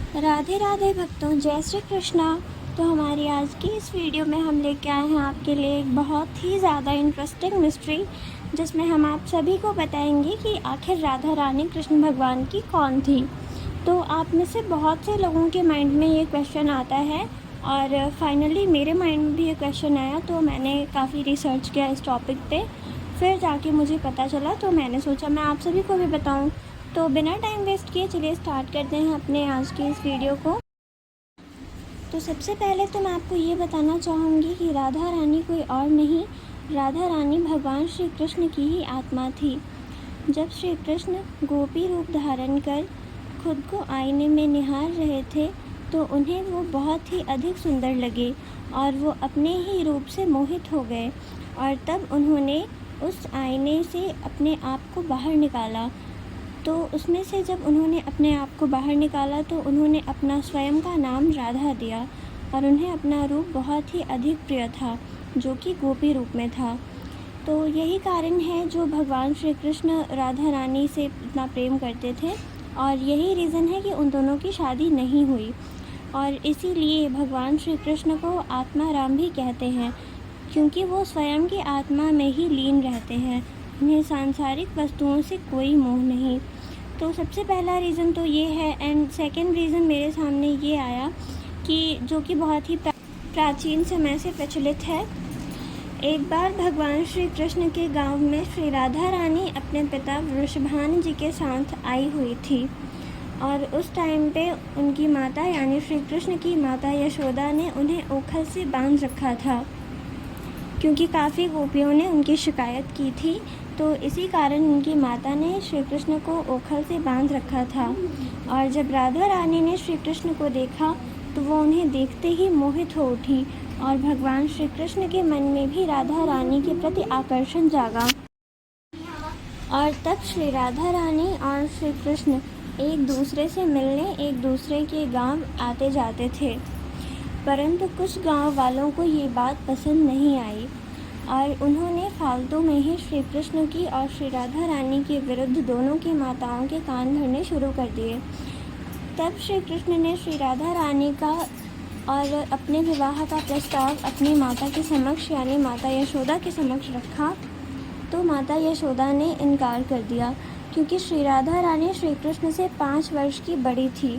राधे राधे भक्तों, जय श्री कृष्णा। तो हमारी आज की इस वीडियो में हम लेके आए हैं आपके लिए एक बहुत ही ज़्यादा इंटरेस्टिंग मिस्ट्री, जिसमें हम आप सभी को बताएंगे कि आखिर राधा रानी कृष्ण भगवान की कौन थी। तो आप में से बहुत से लोगों के माइंड में ये क्वेश्चन आता है और फाइनली मेरे माइंड में भी ये क्वेश्चन आया। तो मैंने काफ़ी रिसर्च किया इस टॉपिक पे, फिर जाके मुझे पता चला, तो मैंने सोचा मैं आप सभी को भी बताऊं। तो बिना टाइम वेस्ट किए चलिए स्टार्ट करते हैं अपने आज की इस वीडियो को। तो सबसे पहले तो मैं आपको ये बताना चाहूँगी कि राधा रानी कोई और नहीं, राधा रानी भगवान श्री कृष्ण की ही आत्मा थी। जब श्री कृष्ण गोपी रूप धारण कर खुद को आईने में निहार रहे थे तो उन्हें वो बहुत ही अधिक सुंदर लगे और वो अपने ही रूप से मोहित हो गए। और तब उन्होंने उस आईने से अपने आप को बाहर निकाला। तो उसमें से जब उन्होंने अपने आप को बाहर निकाला तो उन्होंने अपना स्वयं का नाम राधा दिया और उन्हें अपना रूप बहुत ही अधिक प्रिय था, जो कि गोपी रूप में था। तो यही कारण है जो भगवान श्री कृष्ण राधा रानी से इतना प्रेम करते थे और यही रीज़न है कि उन दोनों की शादी नहीं हुई। और इसीलिए भगवान श्री कृष्ण को आत्मा राम भी कहते हैं, क्योंकि वो स्वयं की आत्मा में ही लीन रहते हैं। उन्हें सांसारिक वस्तुओं से कोई मोह नहीं। तो सबसे पहला रीज़न तो ये है। एंड सेकंड रीज़न मेरे सामने ये आया कि जो कि बहुत ही प्राचीन समय से प्रचलित है। एक बार भगवान श्री कृष्ण के गांव में श्री राधा रानी अपने पिता वृषभान जी के साथ आई हुई थी और उस टाइम पे उनकी माता यानी श्री कृष्ण की माता यशोदा ने उन्हें ओखल से बांध रखा था, क्योंकि काफ़ी गोपियों ने उनकी शिकायत की थी। तो इसी कारण उनकी माता ने श्री कृष्ण को ओखल से बांध रखा था। और जब राधा रानी ने श्री कृष्ण को देखा तो वो उन्हें देखते ही मोहित हो उठी और भगवान श्री कृष्ण के मन में भी राधा रानी के प्रति आकर्षण जागा। और तब श्री राधा रानी और श्री कृष्ण एक दूसरे से मिलने एक दूसरे के गांव आते जाते थे, परंतु कुछ गांव वालों को ये बात पसंद नहीं आई और उन्होंने फालतू में ही श्री कृष्ण की और श्री राधा रानी के विरुद्ध दोनों की माताओं के कान भरने शुरू कर दिए। तब श्री कृष्ण ने श्री राधा रानी का और अपने विवाह का प्रस्ताव अपनी माता के समक्ष यानी माता यशोदा के समक्ष रखा, तो माता यशोदा ने इनकार कर दिया, क्योंकि श्री राधा रानी श्री कृष्ण से 5 वर्ष की बड़ी थी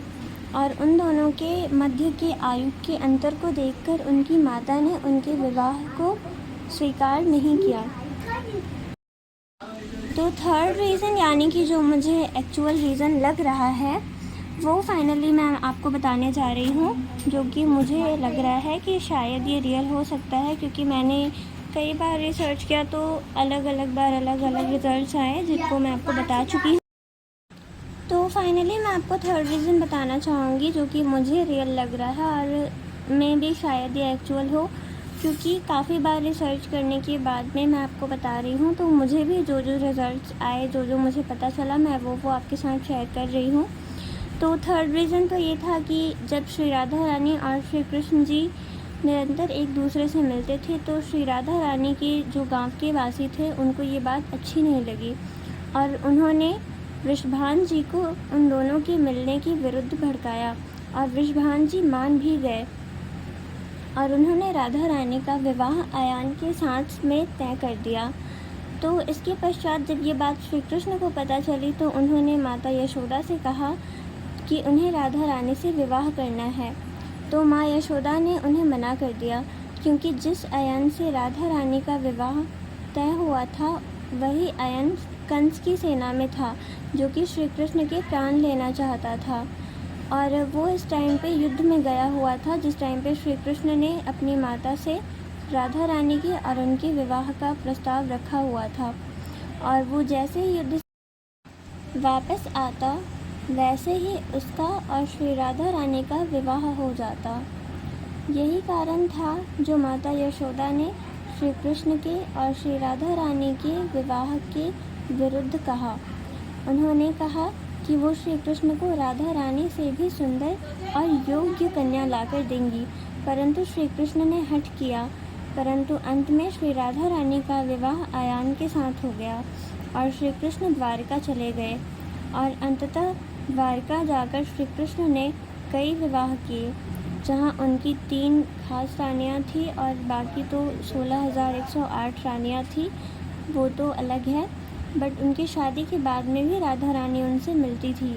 और उन दोनों के मध्य के आयु के अंतर को देखकर उनकी माता ने उनके विवाह को स्वीकार नहीं किया। तो थर्ड रीज़न यानी कि जो मुझे एक्चुअल रीज़न लग रहा है वो फाइनली मैं आपको बताने जा रही हूँ, जो कि मुझे लग रहा है कि शायद ये रियल हो सकता है, क्योंकि मैंने कई बार रिसर्च किया तो अलग अलग बार अलग अलग रिजल्ट्स आए जिनको मैं आपको बता चुकी हूँ। तो फाइनली मैं आपको थर्ड रीज़न बताना चाहूँगी जो कि मुझे रियल लग रहा है और मे भी शायद ये एक्चुअल हो, क्योंकि काफ़ी बार रिसर्च करने के बाद में मैं आपको बता रही हूँ। तो मुझे भी जो जो रिज़ल्ट्स आए, जो जो मुझे पता चला, मैं वो आपके साथ शेयर कर रही हूँ। तो थर्ड रीज़न तो ये था कि जब श्री राधा रानी और श्री कृष्ण जी निरंतर एक दूसरे से मिलते थे तो श्री राधा रानी के जो गाँव के वासी थे उनको ये बात अच्छी नहीं लगी और उन्होंने वृषभान जी को उन दोनों के मिलने के विरुद्ध भड़काया और वृषभान जी मान भी गए और उन्होंने राधा रानी का विवाह आयान के साथ में तय कर दिया। तो इसके पश्चात जब ये बात श्री कृष्ण को पता चली तो उन्होंने माता यशोदा से कहा कि उन्हें राधा रानी से विवाह करना है। तो माँ यशोदा ने उन्हें मना कर दिया, क्योंकि जिस आयन से राधा रानी का विवाह तय हुआ था वही आयन कंस की सेना में था, जो कि श्री कृष्ण के प्राण लेना चाहता था और वो इस टाइम पे युद्ध में गया हुआ था, जिस टाइम पे श्री कृष्ण ने अपनी माता से राधा रानी के और उनके विवाह का प्रस्ताव रखा हुआ था। और वो जैसे ही युद्ध से वापस आता वैसे ही उसका और श्री राधा रानी का विवाह हो जाता। यही कारण था जो माता यशोदा ने श्री कृष्ण के और श्री राधा रानी के विवाह के विरुद्ध कहा। उन्होंने कहा कि वो श्री कृष्ण को राधा रानी से भी सुंदर और योग्य कन्या लाकर देंगी, परंतु श्री कृष्ण ने हठ किया। परंतु अंत में श्री राधा रानी का विवाह आयान के साथ हो गया और श्री कृष्ण द्वारका चले गए और अंततः द्वारका जाकर श्री कृष्ण ने कई विवाह किए, जहां उनकी 3 खास रानियां थी और बाकी तो 16,108 रानियां थी, वो तो अलग है। बट उनकी शादी के बाद में भी राधा रानी उनसे मिलती थी।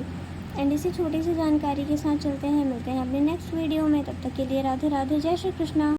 एंड इसी छोटी सी जानकारी के साथ चलते हैं, मिलते हैं अपने नेक्स्ट वीडियो में। तब तक के लिए राधे राधे, जय श्री कृष्णा।